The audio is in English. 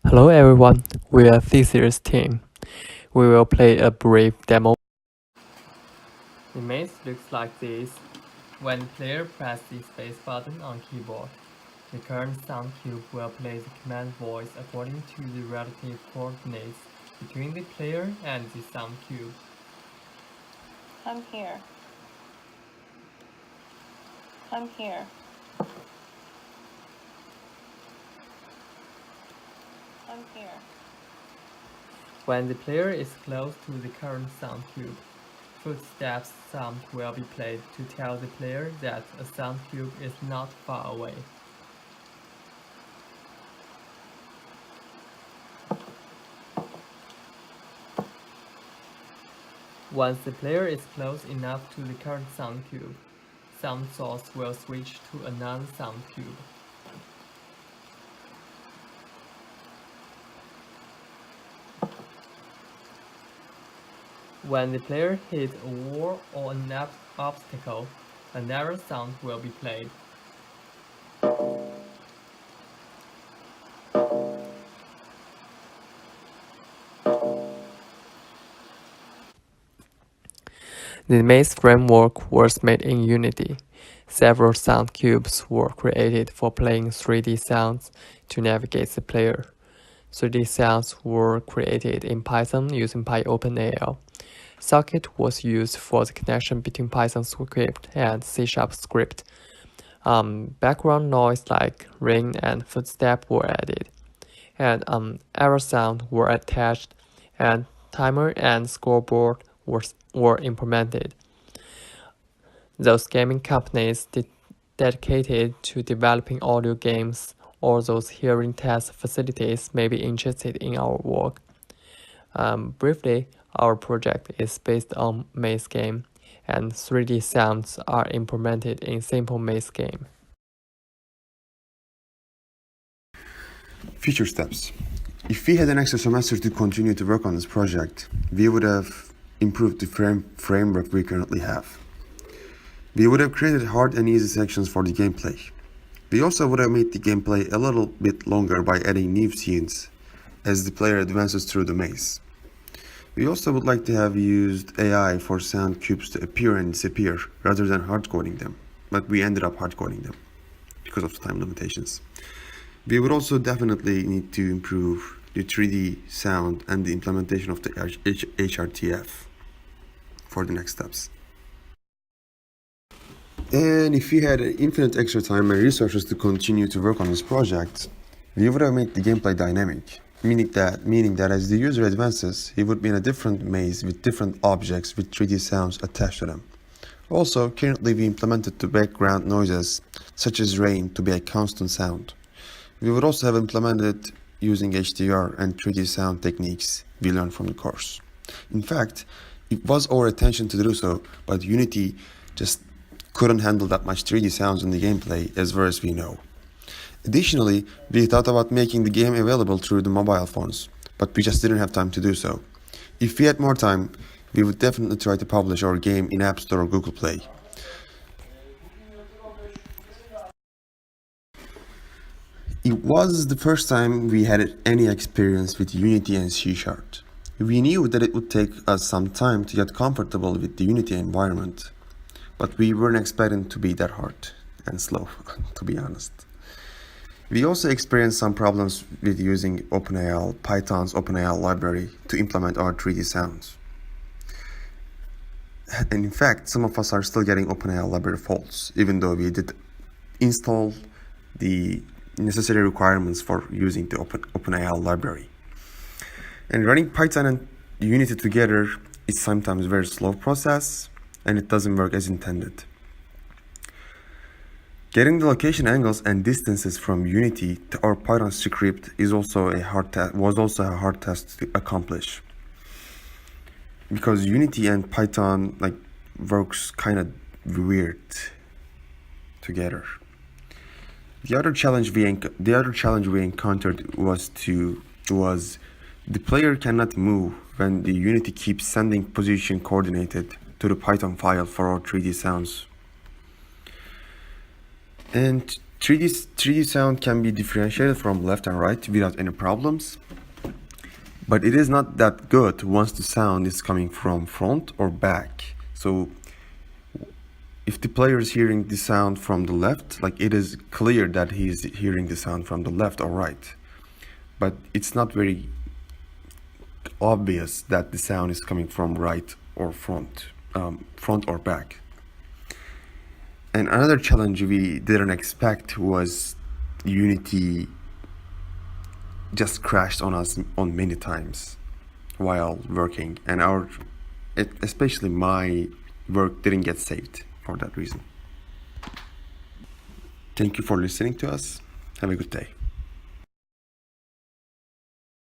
Hello everyone, we are Theseus team. We will play a brief demo. The maze looks like this. When the player presses the space button on keyboard, the current sound cube will play the command voice according to the relative coordinates between the player and the sound cube. Come here. Come here. Come here. When the player is close to the current sound cube, footsteps sound will be played to tell the player that a sound cube is not far away. Once the player is close enough to the current sound cube, sound source will switch to another sound cube. When the player hits a wall or an obstacle, another sound will be played. The maze framework was made in Unity. Several sound cubes were created for playing 3D sounds to navigate the player. 3D sounds were created in Python using PyOpenAL. Socket was used for the connection between Python script and C# script. Background noise like rain and footstep were added. And error sound were attached, and timer and scoreboard were implemented. Those gaming companies dedicated to developing audio games or those hearing test facilities may be interested in our work. Briefly, our project is based on maze game, and 3D sounds are implemented in simple maze game. Future steps. If we had an extra semester to continue to work on this project, we would have improved the framework we currently have. We would have created hard and easy sections for the gameplay. We also would have made the gameplay a little bit longer by adding new scenes as the player advances through the maze. We also would like to have used AI for sound cubes to appear and disappear rather than hard-coding them, but we ended up hard-coding them because of time limitations. We would also definitely need to improve the 3D sound and the implementation of the HRTF for the next steps. And if we had infinite extra time and resources to continue to work on this project, we would have made the gameplay dynamic, meaning that as the user advances, he would be in a different maze with different objects with 3D sounds attached to them. Also, currently we implemented the background noises, such as rain, to be a constant sound. We would also have implemented using HDR and 3D sound techniques we learned from the course. In fact, it was our intention to do so, but Unity just couldn't handle that much 3D sounds in the gameplay as far as we know. Additionally, we thought about making the game available through the mobile phones, but we just didn't have time to do so. If we had more time, we would definitely try to publish our game in App Store or Google Play. It was the first time we had any experience with Unity and C#. We knew that it would take us some time to get comfortable with the Unity environment, but we weren't expecting to be that hard and slow, to be honest. We also experienced some problems with using Python's OpenAL library to implement our 3D sounds. And in fact, some of us are still getting OpenAL library faults, even though we did install the necessary requirements for using the OpenAL library. And running Python and Unity together is sometimes a very slow process, and it doesn't work as intended. Getting the location angles and distances from Unity to our Python script was also a hard task to accomplish, because Unity and Python works kind of weird together. The other challenge we encountered was the player cannot move when the Unity keeps sending position coordinated to the Python file for our 3D sounds. And 3D sound can be differentiated from left and right without any problems, but it is not that good once the sound is coming from front or back. So if the player is hearing the sound from the left, like it is clear that he is hearing the sound from the left or right, but it's not very obvious that the sound is coming from right or front or back. And another challenge we didn't expect was Unity just crashed on us on many times while working, and especially my work didn't get saved for that reason. Thank you for listening to us. Have a good day.